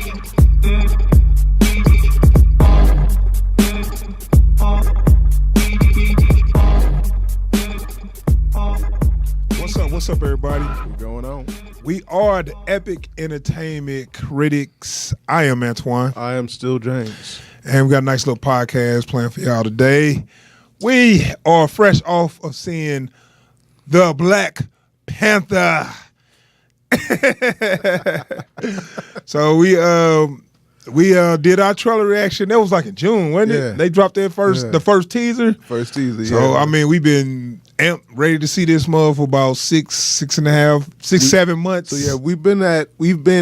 What's up, everybody? What's going on? We are the Epic Entertainment Critics. I am Antoine. I am still James. And we got a nice little podcast planned for y'all today. We are fresh off of seeing the Black Panther. So we did our trailer reaction. That was like in June, wasn't it? They dropped their the first teaser. First teaser, So I mean, we've been ready to see this mother for about 7 months. So yeah, we've been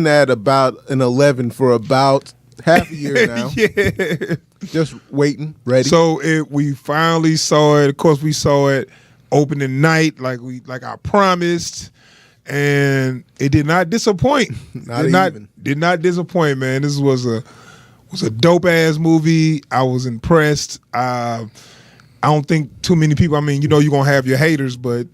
at about an 11 for about half a year now. Yeah. Just waiting, ready. So we finally saw it. Of course, we saw it opening night, like I promised, and it did not disappoint. Did not disappoint, man. This was a dope ass movie. I was impressed. I don't think too many people. I mean, you're gonna have your haters, but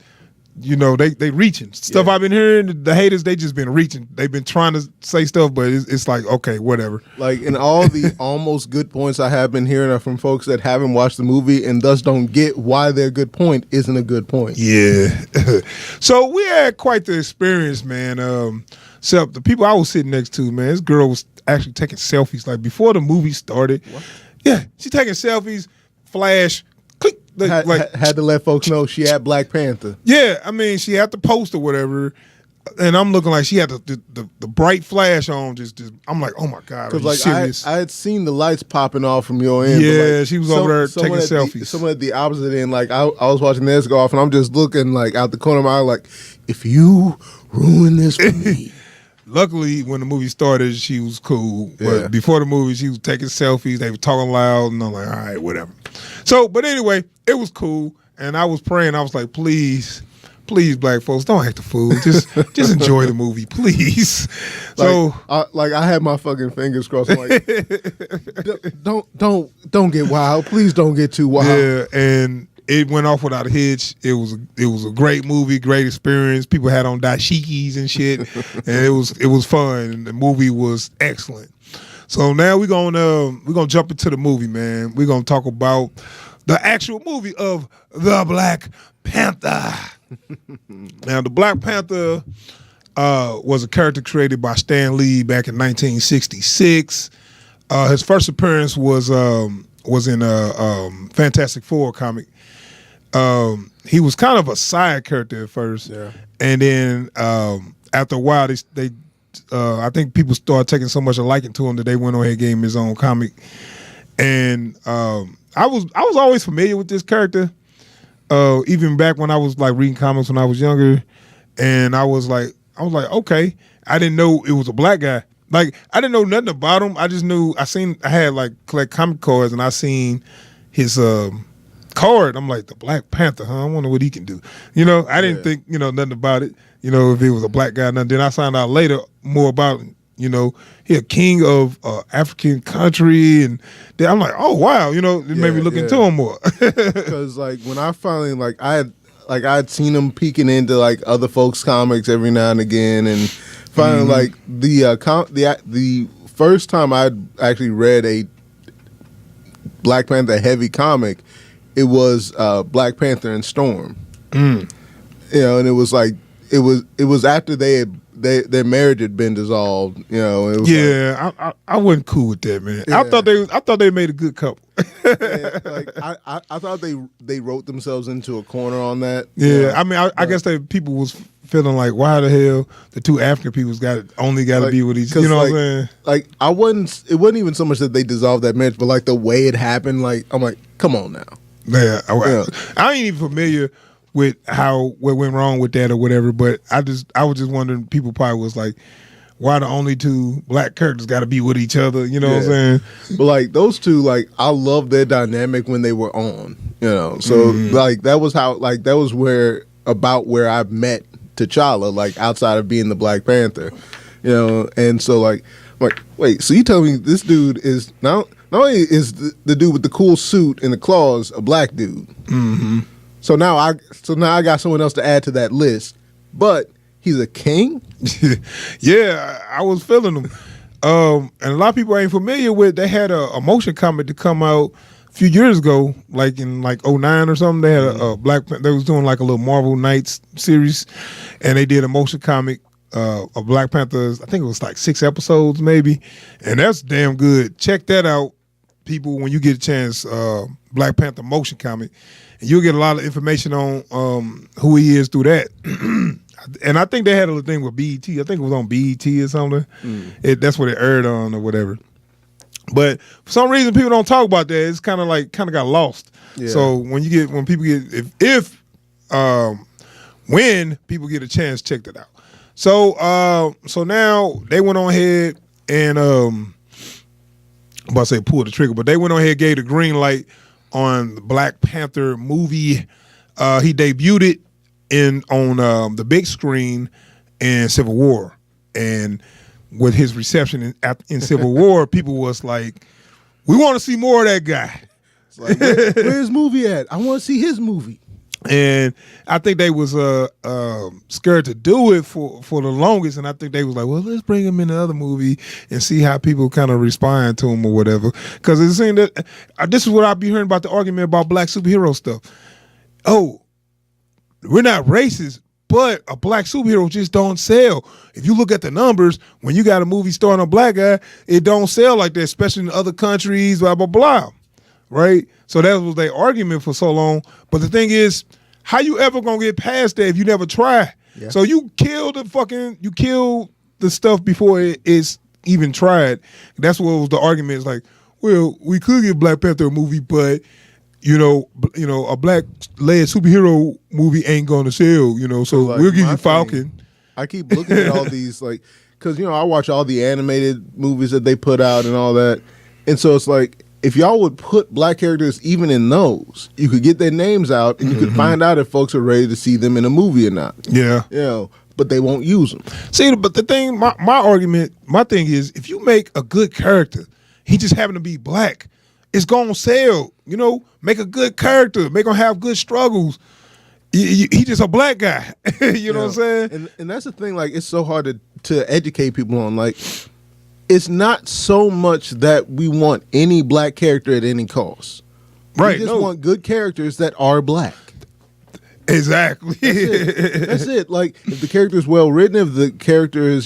they reaching stuff. I've been hearing the haters. They just been reaching. They've been trying to say stuff, but it's like, okay, whatever. Like, and all the almost good points I have been hearing are from folks that haven't watched the movie and thus don't get why their good point isn't a good point. Yeah. So we had quite the experience, man. So the people I was sitting next to, man, this girl was actually taking selfies like before the movie started. What? Yeah, she taking selfies. Flash. Click. Had to let folks know she had Black Panther. Yeah, I mean, she had the post or whatever, and I'm looking like she had the bright flash on. Just I'm like, oh my God, are you serious? I had seen the lights popping off from your end. Yeah, but she was over there taking selfies. Someone at the opposite end, like I was watching theirs go off, and I'm just looking like out the corner of my eye, like, if you ruin this for me. Luckily, when the movie started, she was cool. Yeah. But before the movie, she was taking selfies. They were talking loud, and I'm like, all right, whatever. So, but anyway, it was cool. And I was praying. I was like, please, black folks, don't act a fool. Just enjoy the movie, please. So, I had my fucking fingers crossed. I'm like, don't get wild. Please don't get too wild. Yeah, and it went off without a hitch. It was a great movie, great experience. People had on dashikis and shit, and it was fun. And the movie was excellent. So now we're gonna jump into the movie, man. We're gonna talk about the actual movie of the Black Panther. Now, the Black Panther was a character created by Stan Lee back in 1966. His first appearance was in a Fantastic Four comic. He was kind of a side character at first, and then after a while, they I think people started taking so much a liking to him that they went on ahead and gave him his own comic. And I was always familiar with this character, even back when I was like reading comics when I was younger, and I was like, okay, I didn't know it was a black guy. Like, I didn't know nothing about him. I just knew I had like collect comic cards, and I seen his card. I'm like, the Black Panther, huh? I wonder what he can do. I didn't think nothing about it. If he was a black guy or nothing. Then I found out later more about him. He a king of African country, and then I'm like, oh wow, it made me look into him more. Because like when I finally I had seen him peeking into like other folks' comics every now and again, and finally like the first time I'd actually read a Black Panther heavy comic, it was Black Panther and Storm. And it was like it was after their marriage had been dissolved. It was I wasn't cool with that, man. Yeah. I thought they made a good couple. I thought they wrote themselves into a corner on that. Yeah, I mean, I guess people was feeling like, why the hell the two African people's only got to be with each other? You know what I'm saying? Like, it wasn't even so much that they dissolved that marriage, but like the way it happened. Like, I'm like, come on now. Yeah, I ain't even familiar with what went wrong with that or whatever, but I was just wondering, people probably was like, why the only two black characters got to be with each other? You know what I'm saying? But like those two, like I love their dynamic when they were on. So like that was where I met T'Challa, like outside of being the Black Panther. And so like I'm like, wait, so you tell me this dude is not only is the dude with the cool suit and the claws a black dude. Mm-hmm. So now I got someone else to add to that list, but he's a king. Yeah, I was feeling him. and a lot of people ain't familiar with. They had a motion comic to come out a few years ago, like in like '09 or something. They had a Black. They was doing like a little Marvel Knights series, and they did a motion comic of Black Panther. I think it was like 6 episodes maybe, and that's damn good. Check that out, people, when you get a chance. Black Panther motion comic, and you'll get a lot of information on who he is through that. And I think they had a little thing with BET. I think it was on BET or something. That's what it aired on or whatever. But for some reason, people don't talk about that. It's kind of got lost. Yeah. So when people get a chance, check that out. So now they went on ahead and I'm about to say pull the trigger, but they went on ahead and gave the green light on the Black Panther movie. He debuted it on the big screen in Civil War, and with his reception in Civil War, people was like, "We want to see more of that guy." It's like, where's his movie at? I want to see his movie. And I think they was scared to do it for the longest, and I think they was like, well, let's bring him in the other movie and see how people kind of respond to him or whatever. Because it seemed that this is what I be hearing about the argument about black superhero stuff. Oh, we're not racist, but a black superhero just don't sell. If you look at the numbers, when you got a movie starring a black guy, it don't sell like that, especially in other countries, blah, blah, blah. Right? So that was their argument for so long. But the thing is, how you ever gonna get past that if you never try? Yeah. So you kill the stuff before it's even tried. That's what was the argument. It's like, well, we could give Black Panther a movie, but a black-led superhero movie ain't gonna sell. So like, we'll give you Falcon. I keep looking at all these, like, because I watch all the animated movies that they put out and all that, and so it's like, if y'all would put black characters even in those, you could get their names out and you could find out if folks are ready to see them in a movie or not. Yeah. But they won't use them. See, but the thing, my thing is, if you make a good character, he just happen to be black, it's going to sell. Make a good character, make him have good struggles. He just a black guy. you know what I'm saying? And that's the thing, like, it's so hard to educate people on, like, it's not so much that we want any black character at any cost. Right. We just want good characters that are black. Exactly. That's it. Like, if the character is well written, if the character is,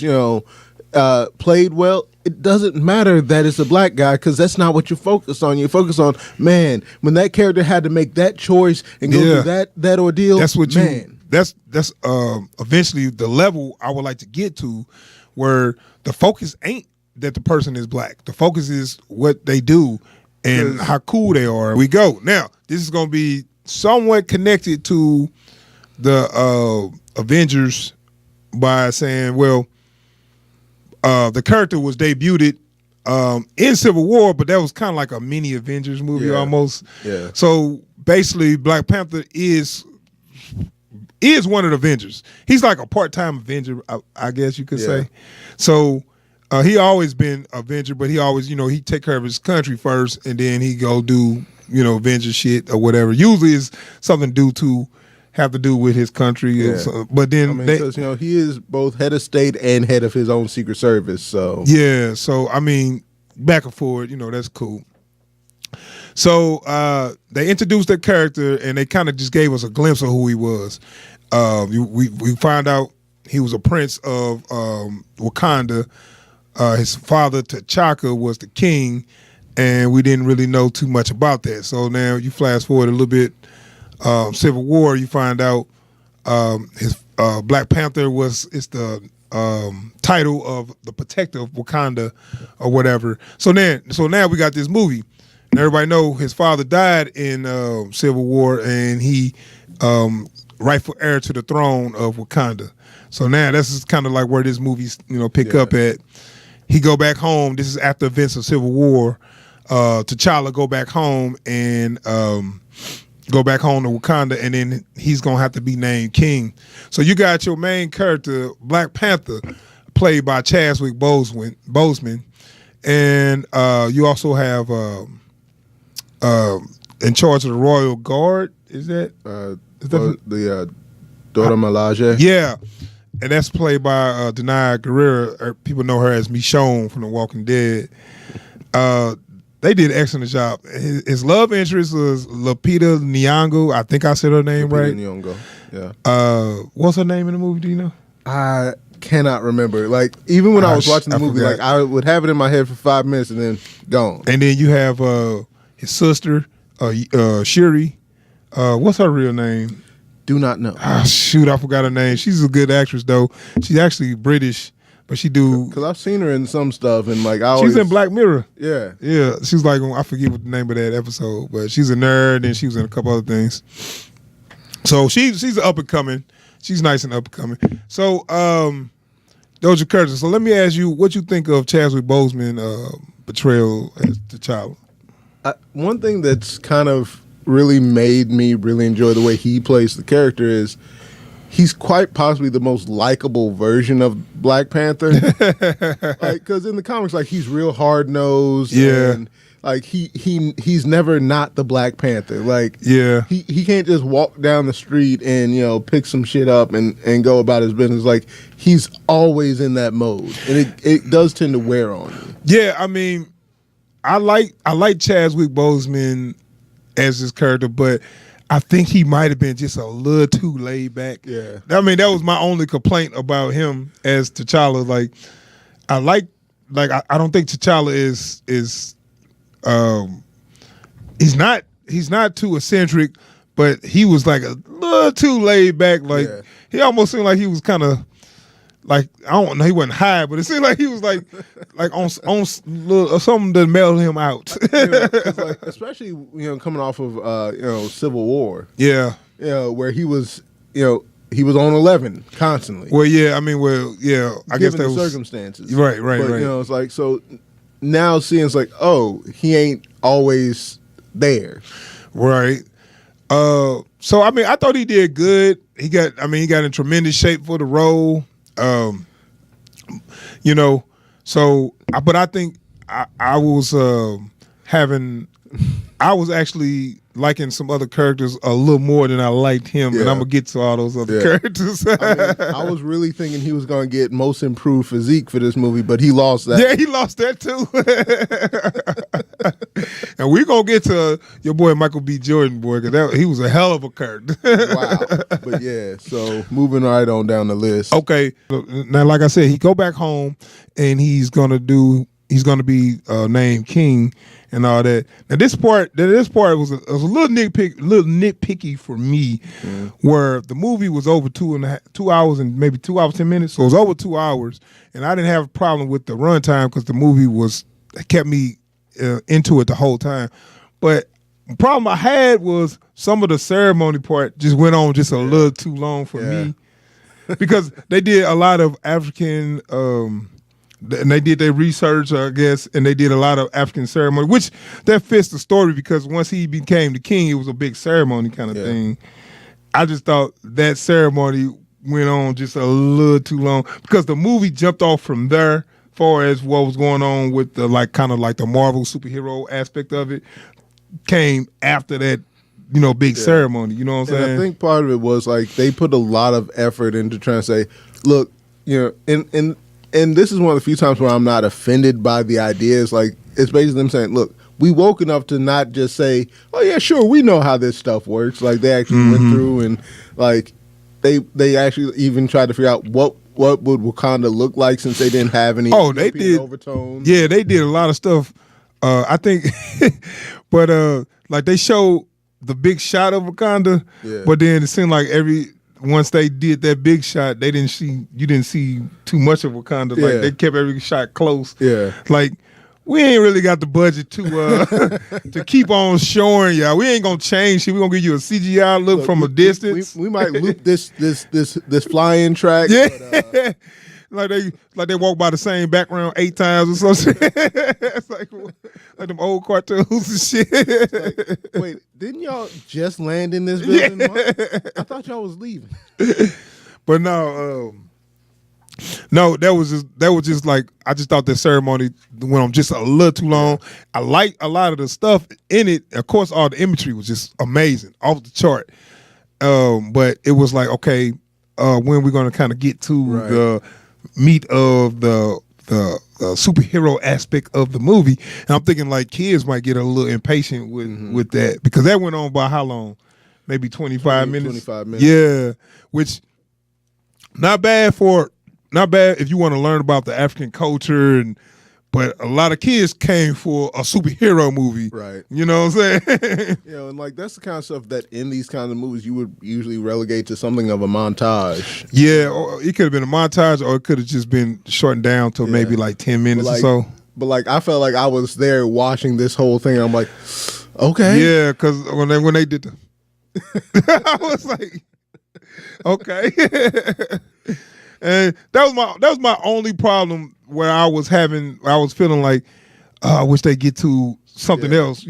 played well, it doesn't matter that it's a black guy, because that's not what you focus on. You focus on, man, when that character had to make that choice and go through that ordeal. That's what that's eventually the level I would like to get to, where the focus ain't that the person is black. The focus is what they do and how cool they are. We go. Now, this is going to be somewhat connected to the Avengers by saying, well, the character was debuted in Civil War, but that was kind of like a mini Avengers movie almost. Yeah. So basically, Black Panther is one of the Avengers. He's like a part-time Avenger, I guess you could say. So he always been Avenger, but he always, he take care of his country first, and then he go do, Avenger shit or whatever. Usually it's something have to do with his country. Yeah. But then because he is both head of state and head of his own Secret Service. So yeah, so I mean, back and forward, that's cool. So they introduced that character, and they kind of just gave us a glimpse of who he was. We found out he was a prince of Wakanda. His father, T'Chaka, was the king, and we didn't really know too much about that. So now you flash forward a little bit, Civil War, you find out his Black Panther is the title of the protector of Wakanda or whatever. So now we got this movie, and everybody know his father died in Civil War, and he rightful heir to the throne of Wakanda. So now this is kind of like where this movie's pick up at. He go back home. This is after events of Civil War. T'Challa go back home and go back home to Wakanda, and then he's gonna have to be named king. So you got your main character, Black Panther, played by Chadwick Boseman, and you also have in charge of the Royal Guard. Is that the Dora Milaje? Yeah. and that's played by Danai Gurira. People know her as Michonne from The Walking Dead. They did an excellent job. His love interest was Lupita Nyong'o. I think I said her name right. Nyong'o. Yeah. What's her name in the movie? Do you know? I cannot remember. Like, even when I was watching the movie, forgot. like I would have it in my head for 5 minutes and then gone. And then you have his sister, Shuri. What's her real name? Do not know. Ah, shoot, I forgot her name. She's a good actress though. She's actually British, but she do. Because I've seen her in some stuff, and like She's in Black Mirror. Yeah. Yeah, she's like, I forget what the name of that episode, but she's a nerd and she was in a couple other things. So she's up and coming. She's nice and up and coming. So those are curtains. So let me ask you, what you think of Chadwick Boseman portrayal as T'Challa? One thing that's kind of really made me really enjoy the way he plays the character is he's quite possibly the most likable version of Black Panther. Like, because in the comics, like, he's real hard nosed. Yeah. And like he's never not the Black Panther. Like, yeah, he can't just walk down the street and, you know, pick some shit up and go about his business. Like, he's always in that mode, and it does tend to wear on you. Yeah, I mean, I like Chadwick Boseman as his character, but I think he might have been just a little too laid back. Yeah. I mean, that was my only complaint about him as T'Challa. Like, I don't think T'Challa is he's not too eccentric, but he was like a little too laid back. Like, he almost seemed like he was kind of like, I don't know, he wasn't high, but it seemed like he was like on something to melt him out. Like, especially, you know, coming off of you know, Civil War. Yeah. You know, where he was, you know, he was on 11 constantly. Well, yeah, I mean, I guess that the was circumstances. Right. But, you know, it's like, so now seeing it's like, oh, he ain't always there. Right. So I mean, I thought he did good. He got in tremendous shape for the role. You know, so but I think I was actually liking some other characters a little more than I liked him, and I'm gonna get to all those other characters. I was really thinking he was gonna get most improved physique for this movie, but he lost that. Yeah, he lost that too. And we're gonna get to your boy Michael B. Jordan, boy, because he was a hell of a character. Wow. But yeah, so moving right on down the list. Okay, now like I said, he go back home and he's gonna be named king and all that. Now this part was a little nitpicky for me, where the movie was over 2 hours and maybe 2 hours 10 minutes, so it was over 2 hours, and I didn't have a problem with the runtime because the movie kept me into it the whole time. But the problem I had was some of the ceremony part just went on just a little too long for me, because they did a lot of African. And they did their research, I guess, and they did a lot of African ceremony, which that fits the story, because once he became the king, it was a big ceremony kind of thing. I just thought that ceremony went on just a little too long, because the movie jumped off from there, far as what was going on with the kind of the Marvel superhero aspect of it came after that, you know, big ceremony. You know what I'm saying? I think part of it was like they put a lot of effort into trying to say, look, you know, and this is one of the few times where I'm not offended by the ideas. Like, it's basically them saying, look, we woke enough to not just say, oh yeah, sure, we know how this stuff works. Like, they actually went through and like they actually even tried to figure out what would Wakanda look like, since they didn't have any they did overtones. Yeah, they did a lot of stuff. I think but like they showed the big shot of Wakanda, but then it seemed like once they did that big shot, you didn't see too much of Wakanda. Like, they kept every shot close. Yeah. Like, we ain't really got the budget to to keep on showing y'all. We ain't gonna change shit. We gonna give you a CGI look from a distance. We might loop this flying track. Yeah. But, like they walk by the same background 8 times or something. It's like them old cartoons and shit. Like, wait, didn't y'all just land in this building? I thought y'all was leaving. But no, that was just like, I just thought the ceremony went on just a little too long. I like a lot of the stuff in it. Of course, all the imagery was just amazing, off the chart. But it was like, okay, when we're going to kind of get to the meat of the superhero aspect of the movie. And I'm thinking like kids might get a little impatient with that, because that went on by how long? Maybe 25 minutes. 25 minutes. Yeah, which not bad if you want to learn about the African culture, but a lot of kids came for a superhero movie. Right. You know what I'm saying? And like that's the kind of stuff that in these kinds of movies you would usually relegate to something of a montage. Yeah, or it could have been a montage, or it could have just been shortened down to maybe like 10 minutes or so. But like I felt like I was there watching this whole thing. I'm like, okay. Yeah, because when they did the I was like, okay. And that was my only problem, where I was feeling like I wish they get to something else,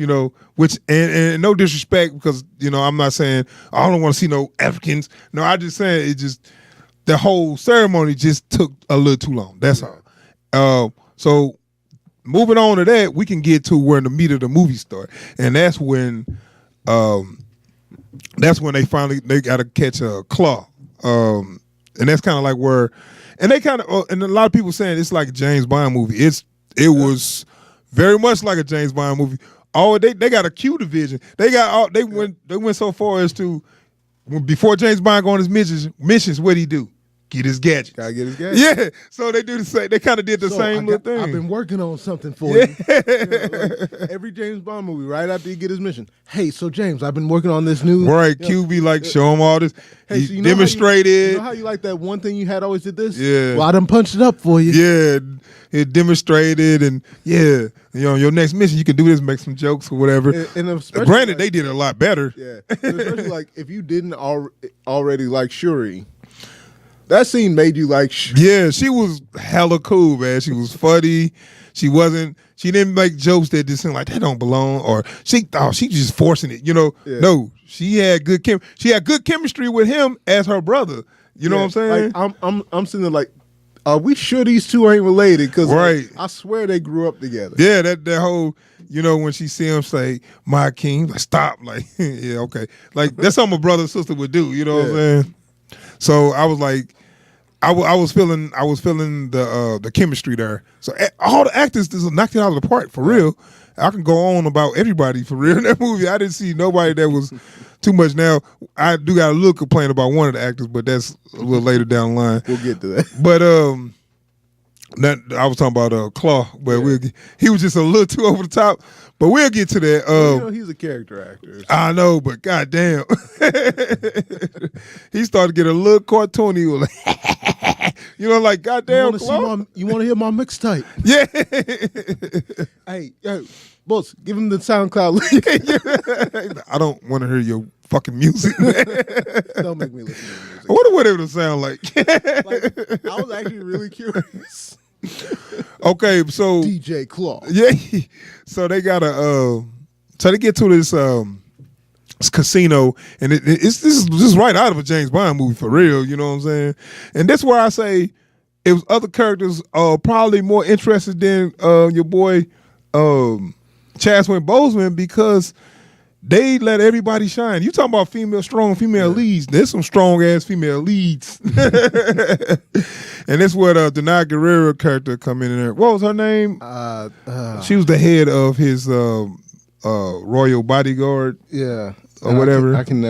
which and no disrespect, because I'm not saying I don't want to see no Africans. No, I just saying the whole ceremony just took a little too long. That's all. So moving on to that, we can get to where the meat of the movie start, and that's when they got to catch a claw. And that's kind of like where, and they kind of, and a lot of people saying it's like a James Bond movie. It was very much like a James Bond movie. Oh, they got a Q division. They went so far as to, before James Bond go on his missions, what'd he do? Get his gadgets. Gotta get his gadgets. Yeah. So they do the same. They kind of did the same little thing. I've been working on something for you. Like every James Bond movie, right after you get his mission. Hey, so James, I've been working on this new. Right. Q be like, show him all this. Hey, he so demonstrated. You know how you like that one thing you had always did this? Yeah. Well, I done punched it up for you. Yeah. It demonstrated, and your next mission you can do this, make some jokes or whatever. And granted, they did it a lot better. Yeah. And especially like if you didn't already like Shuri. That scene made you like. Yeah, she was hella cool, man. She was funny. She didn't make jokes that just seemed like that don't belong, or she just forcing it. Yeah. No, she had good chemistry with him as her brother. You know what I'm saying? Like, I'm sitting there like, are we sure these two ain't related? Because I swear they grew up together. Yeah, that whole, when she see him say, "My king," like stop, like yeah, okay, like that's something a brother and sister would do. You know what I'm saying? So I was like, I was feeling the chemistry there. So all the actors just knocked it out of the park for real. I can go on about everybody for real in that movie. I didn't see nobody that was too much. Now I do got a little complaint about one of the actors, but that's a little later down the line. We'll get to that. But I was talking about Claw, but he was just a little too over the top. But we'll get to that. He's a character actor. I know, but goddamn, he started to get a little cartoony. He was like, like goddamn, you want to hear my mixtape? Yeah. Hey, boss, give him the SoundCloud link. I don't want to hear your fucking music. Don't make me listen to your music. I wonder what it would sound like. I was actually really curious. Okay, so DJ Claw. Yeah, so they got so they get to this casino, and this is right out of a James Bond movie for real. You know what I'm saying? And that's where I say it was other characters probably more interested than your boy Chadwick Boseman, because they let everybody shine. You talking about strong female leads. There's some strong ass female leads. And that's where the Danai Gurira character come in there. What was her name? She was the head of his royal bodyguard. Yeah. Or whatever. I can't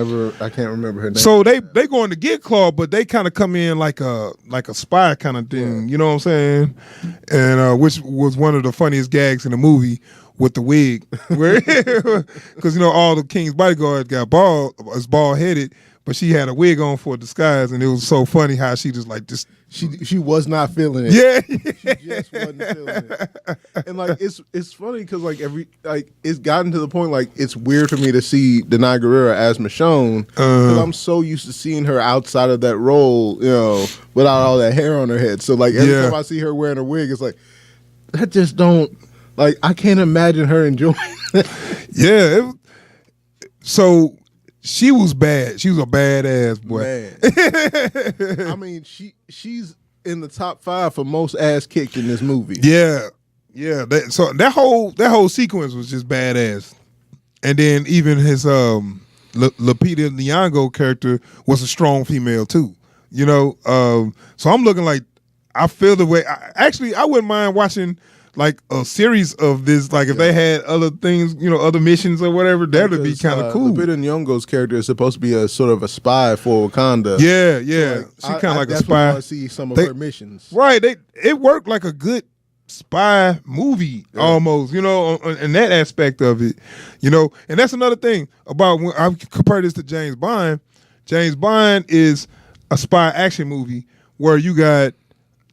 remember her name. So they going to get Claw, but they kind of come in like a spy kind of thing. Yeah. You know what I'm saying? And which was one of the funniest gags in the movie, with the wig, because all the king's bodyguards got bald headed, but she had a wig on for a disguise, and it was so funny how she just like this. She was not feeling it. Yeah, she just wasn't feeling it. And like it's funny because it's gotten to the point like it's weird for me to see Danai Gurira as Michonne, because I'm so used to seeing her outside of that role, without all that hair on her head. So like every time I see her wearing a wig, it's like that just don't. Like, I can't imagine her enjoying it. Yeah. So she was bad. She was a badass boy. Man. I mean, she's in the top 5 for most ass kicked in this movie. Yeah. Yeah. So that whole sequence was just badass. And then even his Lupita Nyong'o character was a strong female too. You know, so I'm looking like I feel the way. I wouldn't mind watching like a series of this. Like if they had other things, you know, other missions or whatever, that would be kind of cool. Lupita Nyong'o's character is supposed to be a sort of a spy for Wakanda. Yeah, yeah. So, like, she kind of like a that's spy. why I want to see some of her missions. Right. It worked like a good spy movie almost, you know, in that aspect of it, you know. And that's another thing about when I compare this to James Bond. James Bond is a spy action movie where you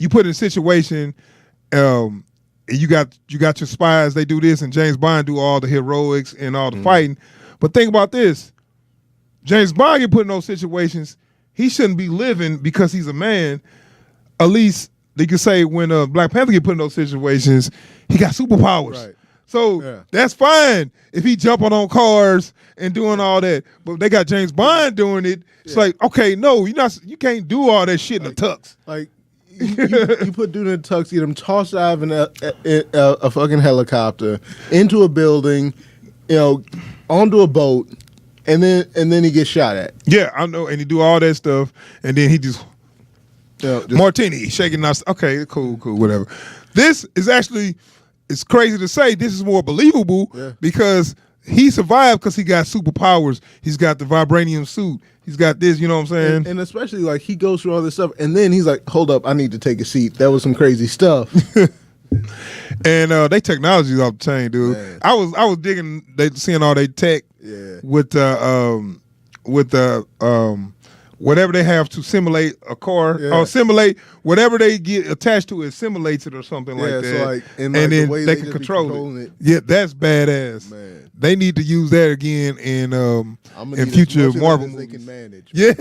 put in a situation, and you got your spies, they do this, and James Bond do all the heroics and all the fighting. But think about this. James Bond get put in those situations, he shouldn't be living because he's a man. At least they could say when Black Panther get put in those situations, he got superpowers. Right. So that's fine if he jumping on cars and doing all that. But they got James Bond doing it. It's like, okay, no, you can't do all that shit in the tux. Like you put dude in a tux, get him tossed out of a fucking helicopter into a building, you know, onto a boat, and then he gets shot at. Yeah, I know, and he do all that stuff, and then he just martini shaking us. Okay, cool, whatever. This is actually, it's crazy to say, this is more believable because he survived because he got superpowers. He's got the vibranium suit. He's got this, you know what I'm saying? And especially like he goes through all this stuff, and then he's like, "Hold up, I need to take a seat." That was some crazy stuff. And they technology's off the chain, dude. Man. I was digging, seeing all they tech with whatever they have to simulate a car or simulate whatever they get attached to it, simulates it or something like that. So like, and then the they can control it. Yeah, that's badass. Man. They need to use that again in future Marvel movies. They can manage. Yeah.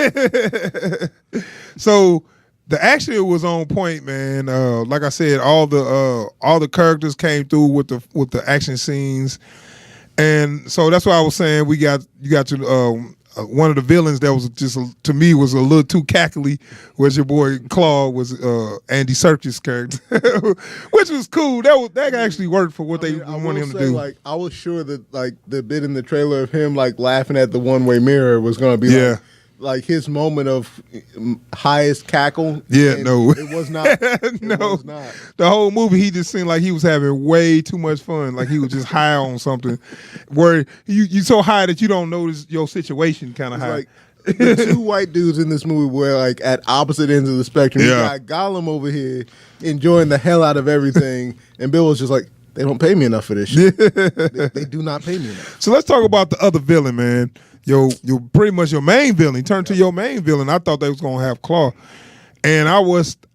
So the action was on point, man. Like I said, all the characters came through with the action scenes, and so that's why I was saying you got to. One of the villains that was just to me was a little too cackly was your boy Claw, was Andy Serkis' character, which was cool. That actually worked for what they wanted him to do. Like I was sure that like the bit in the trailer of him like laughing at the one-way mirror was going to be like his moment of highest cackle. Yeah, no, it was not. No, it was not. The whole movie, he just seemed like he was having way too much fun. Like he was just high on something, where you so high that you don't notice your situation kind of high. Like the two white dudes in this movie were like at opposite ends of the spectrum. Yeah. You got Gollum over here enjoying the hell out of everything, and Bill was just like, they don't pay me enough for this shit. They do not pay me enough. So let's talk about the other villain, man. You're pretty much your main villain. Turn to your main villain. I thought they was gonna have Claw, and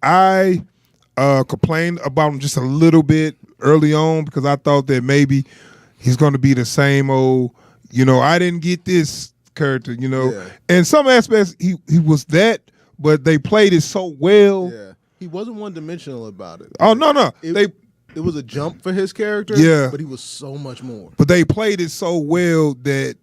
I complained about him just a little bit early on because I thought that maybe he's gonna be the same old. You know, I didn't get this character. You know, in some aspects he was that, but they played it so well. Yeah, he wasn't one dimensional about it. Oh no, it was a jump for his character. Yeah, but he was so much more. But they played it so well that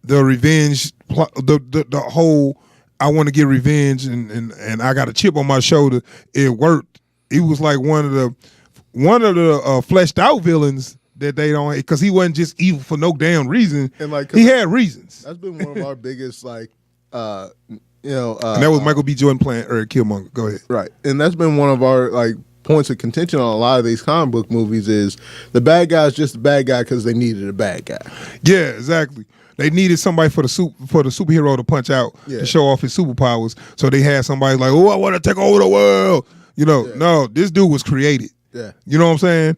the revenge, the whole, I want to get revenge and I got a chip on my shoulder. It worked. It was like one of the fleshed out villains that they don't, because he wasn't just evil for no damn reason. And like he had reasons. That's been one of our biggest like, and that was Michael B. Jordan playing Eric Killmonger. Go ahead. Right, and that's been one of our like points of contention on a lot of these comic book movies is the bad guy's just a bad guy because they needed a bad guy. Yeah, exactly. They needed somebody for the superhero to punch out to show off his superpowers. So they had somebody like, oh, I want to take over the world. You know, no, this dude was created. Yeah, you know what I'm saying?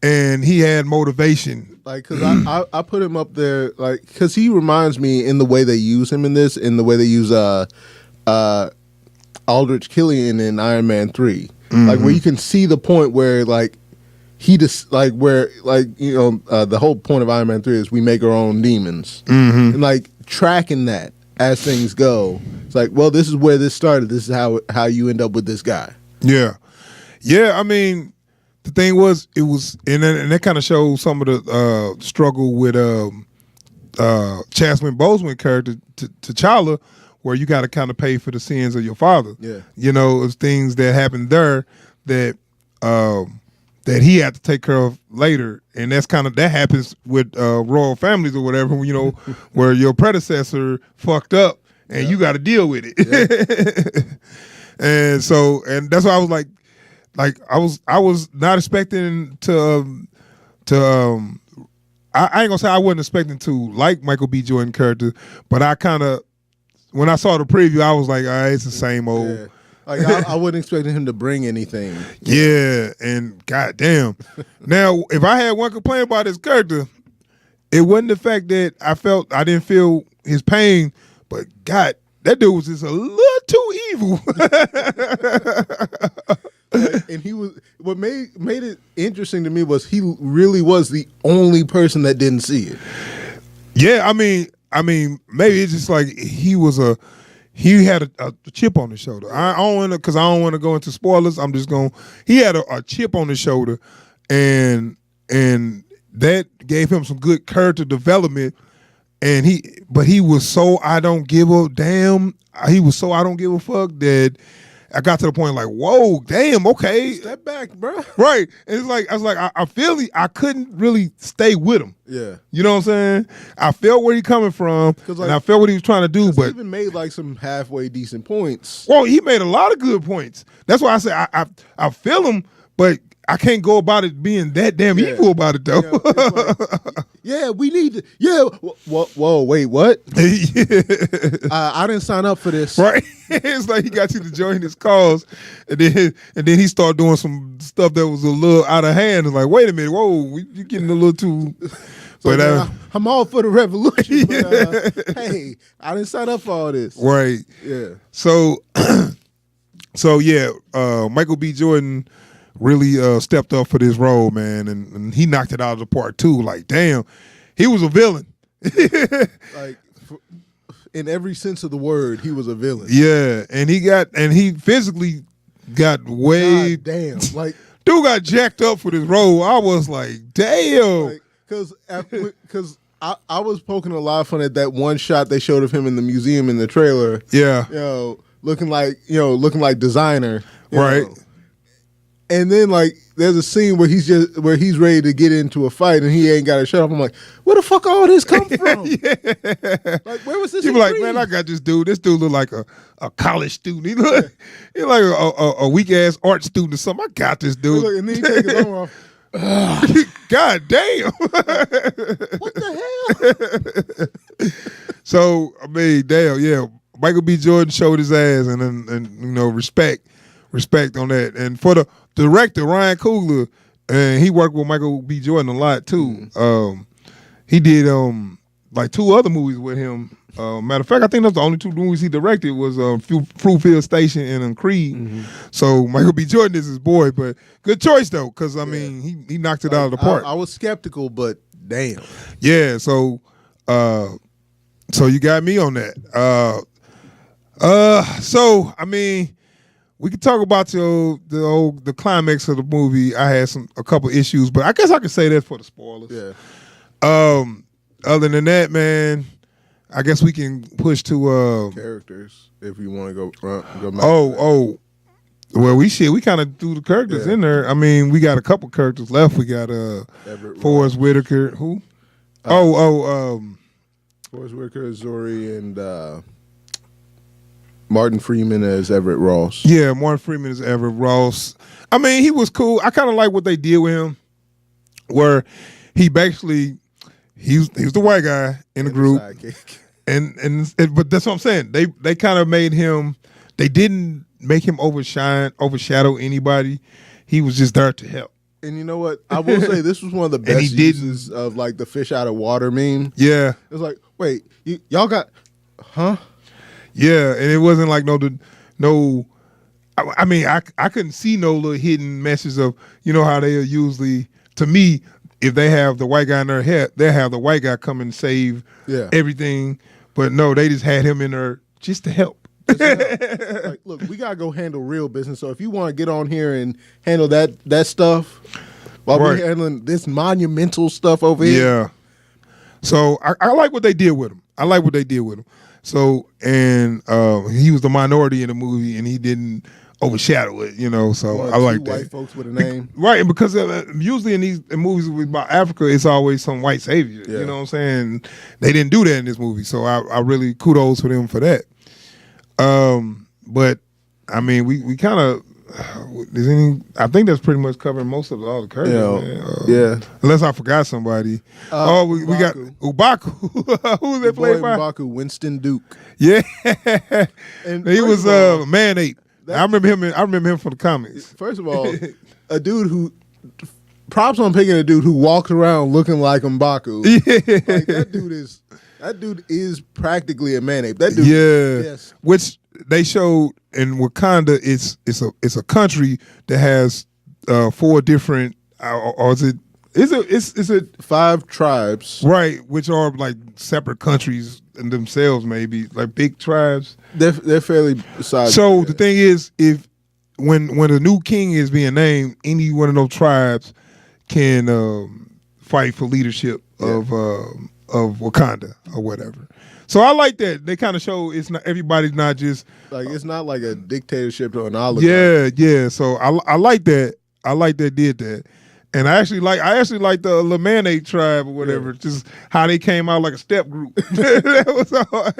And he had motivation. Like, cause I put him up there, like, cause he reminds me in the way they use him in this, in the way they use Aldrich Killian in Iron Man 3, like where you can see the point where like. He just like where like the whole point of Iron Man 3 is we make our own demons and like tracking that as things go. It's like, well, this is where this started. This is how you end up with this guy. Yeah. I mean, the thing was, it was and that kind of shows some of the struggle with Chadwick Boseman character T'Challa, where you got to kind of pay for the sins of your father. Yeah, it's things that happened there that he had to take care of later, and that happens with royal families or whatever. Where your predecessor fucked up, and you got to deal with it. And that's why I was like I was not expecting to I ain't gonna say I wasn't expecting to like Michael B. Jordan character, but I kind of, when I saw the preview, I was like, all right, it's the same old. Yeah. Like I wasn't expecting him to bring anything. Yeah, and goddamn. Now, if I had one complaint about his character, it wasn't the fact that I didn't feel his pain, but God, that dude was just a little too evil. And he was, what made it interesting to me was he really was the only person that didn't see it. Yeah, I mean, maybe it's just like he had a chip on his shoulder. I don't want to go into spoilers. I'm just going. He had a chip on his shoulder, and that gave him some good character development. And he was so I don't give a damn. He was so I don't give a fuck that I got to the point like, whoa, damn, okay, step back, bro. Right, and it's like I was like, I feel I couldn't really stay with him. Yeah, you know what I'm saying? I felt where he coming from, and I felt what he was trying to do. But he even made like some halfway decent points. Well, he made a lot of good points. That's why I say I feel him, but I can't go about it being that damn evil about it though. Yeah, we need to. Yeah, whoa, wait, what? I didn't sign up for this. Right? It's like he got you to join his cause, and then he started doing some stuff that was a little out of hand. It's like, wait a minute, whoa, you getting a little too. So but I'm all for the revolution. But, hey, I didn't sign up for all this. Right. Yeah. So yeah, Michael B. Jordan really stepped up for this role, man, and he knocked it out of the park too. Like, damn, he was a villain. Like, in every sense of the word, he was a villain. Yeah, and he physically got way. God damn, like dude got jacked up for this role. I was like, damn, because I was poking a lot of fun at that one shot they showed of him in the museum in the trailer. Yeah, looking like designer, right. know. And then like there's a scene where he's ready to get into a fight and he ain't got to shut up. I'm like, where the fuck all this come from? Yeah. Like where was this? You be like, man, I got this dude. This dude look like a college student. He look like a weak ass art student or something. I got this dude. Look, and then he take his arm off. God damn. What the hell? So I mean, damn, yeah. Michael B. Jordan showed his ass and respect on that. And for the director, Ryan Coogler, and he worked with Michael B. Jordan a lot too. He did like 2 other movies with him. Matter of fact, I think that's the only 2 movies he directed was Fruitfield Station and Creed. Mm-hmm. So Michael B. Jordan is his boy, but good choice though, because I mean he knocked it out of the park. I was skeptical, but damn. Yeah, so you got me on that. So I mean, we could talk about the climax of the movie. I had a couple issues, but I guess I could say that for the spoilers. Yeah. Other than that, man, I guess we can push to characters if you want to go back. Well, we kind of threw the characters in there. I mean, we got a couple characters left. We got Forrest Whitaker. Who? Forrest Whitaker, Zori, and Martin Freeman as Everett Ross. Yeah, Martin Freeman as Everett Ross. I mean, he was cool. I kind of like what they did with him, where he basically he was the white guy in the group, and but that's what I'm saying. They kind of made him. They didn't make him overshadow anybody. He was just there to help. And you know what? I will say this was one of the best uses of like the fish out of water meme. Yeah, it's like, wait, y'all got, huh? Yeah, and it wasn't like no. I mean, I couldn't see no little hidden message of how they are usually. To me, if they have the white guy in their head, they have the white guy come and save everything. But no, they just had him in there just to help. Like, look, we gotta go handle real business. So if you want to get on here and handle that stuff, while we're handling this monumental stuff over here. Yeah. So I like what they did with him. So, and he was the minority in the movie, and he didn't overshadow it, So I like that. White folks with a name, right? And because usually in movies about Africa, it's always some white savior. Yeah. You know what I'm saying? They didn't do that in this movie, so I really kudos for them for that. But I mean, we kind of. I think that's pretty much covering most of all the curves. Yeah. Unless I forgot somebody. We got Ubaku. Who was that played by? Ubaku, Winston Duke. Yeah. And he was a man ape. I remember him from the comics. First of all, a dude who props on picking a dude who walks around looking like M'Baku. Yeah. Like, that dude is practically a man ape. That dude. Yeah. Yes. Which they showed in Wakanda. It's a country that has 4 different or is it 5 tribes, right? Which are like separate countries in themselves, maybe like big tribes. They're fairly sizable. So the thing is, if when a new king is being named, any one of those tribes can fight for leadership of Wakanda or whatever. So I like that. They kind of show it's not everybody's not just like it's not like a dictatorship or an oligarchy. Yeah. So I like that. I like that did that. And I actually like the Lamanate tribe or whatever, just how they came out like a step group. That was all.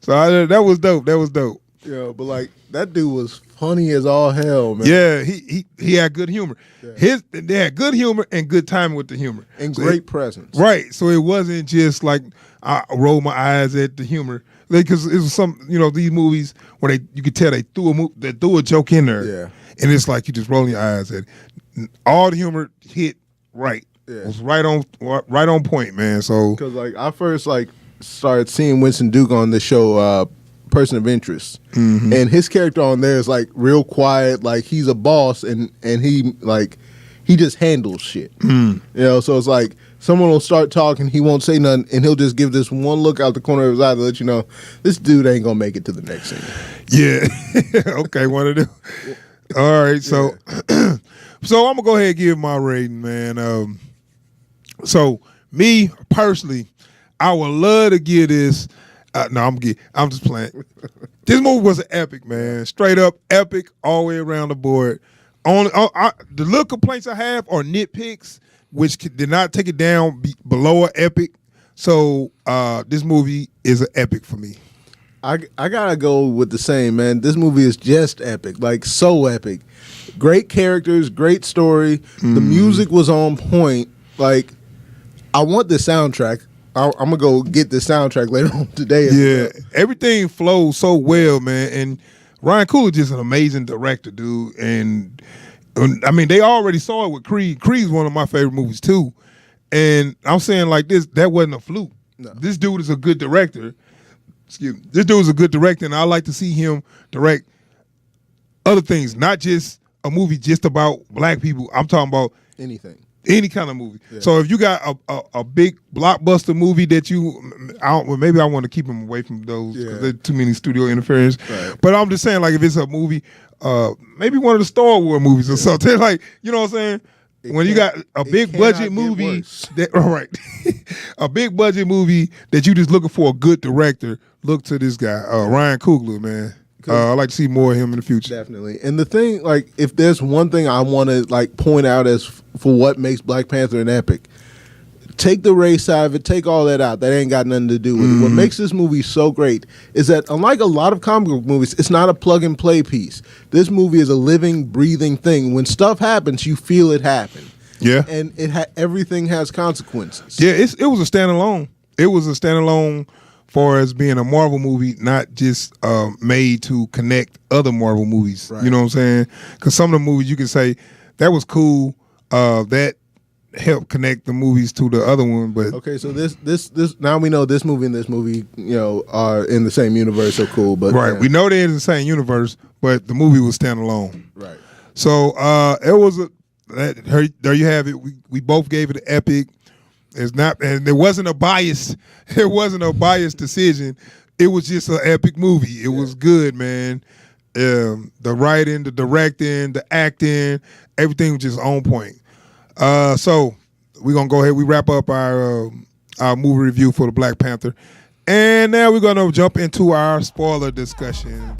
So that was dope. That was dope. Yeah, but like that dude was funny as all hell, man. Yeah, he had good humor. Yeah. They had good humor and good timing with the humor. And so great presence. Right. So it wasn't just like I rolled my eyes at the humor. Because it was some, these movies where you could tell they threw a joke in there. Yeah. And it's like you just rolling your eyes at it. All the humor hit right. Yeah. It was right on point, man. So because like I first started seeing Winston Duke on the show Person of Interest. Mm-hmm. And his character on there is like real quiet, like he's a boss and he just handles shit. Mm. So it's like someone will start talking, he won't say nothing, and he'll just give this one look out the corner of his eye to let you know this dude ain't gonna make it to the next scene. Yeah. Okay, one of them. All right, so so I'm gonna go ahead and give my rating, man. So me personally, I would love to give this. No, I'm just playing. This movie was an epic, man. Straight up epic, all the way around the board. The little complaints I have are nitpicks, which did not take it down below an epic. So this movie is an epic for me. I gotta go with the same, man. This movie is just epic, like so epic. Great characters, great story. The music was on point. Like, I want the soundtrack. I'm gonna go get the soundtrack later on today. Yeah, everything flows so well, man. And Ryan Coogler just an amazing director, dude. And I mean, they already saw it with Creed. Creed's one of my favorite movies too. And I'm saying like this, that wasn't a fluke. No. This dude is a good director. Excuse me. This dude is a good director, and I like to see him direct other things, not just a movie just about black people. I'm talking about anything. Any kind of movie. Yeah. So if you got a big blockbuster movie that maybe I want to keep them away from those because there's too many studio interference. Right. But I'm just saying, like, if it's a movie, maybe one of the Star Wars movies or something, like, you know what I'm saying? When you got a big budget movie, a big budget movie that you just looking for a good director, look to this guy, Ryan Coogler, man. I'd like to see more of him in the future. Definitely. And the thing, like, if there's one thing I want to like point out as for what makes Black Panther an epic, take the race side of it, take all that out. That ain't got nothing to do with it. What makes this movie so great is that unlike a lot of comic book movies, it's not a plug and play piece. This movie is a living, breathing thing. When stuff happens, you feel it happen. Yeah. And everything has consequences. Yeah, it was a standalone. It was a standalone far as being a Marvel movie, not just made to connect other Marvel movies. Right. You know what I'm saying? Because some of the movies you can say, that was cool, that helped connect the movies to the other one. But okay, so this now we know this movie and this movie, are in the same universe, so cool. But right, we know they're in the same universe, but the movie was standalone. Right. So it was there you have it. We both gave it an epic. It's not, and there wasn't a bias. It wasn't a biased decision. It was just an epic movie. It was good, man. The writing, the directing, the acting, everything was just on point. So we're gonna go ahead. We wrap up our movie review for the Black Panther, and now we're gonna jump into our spoiler discussion.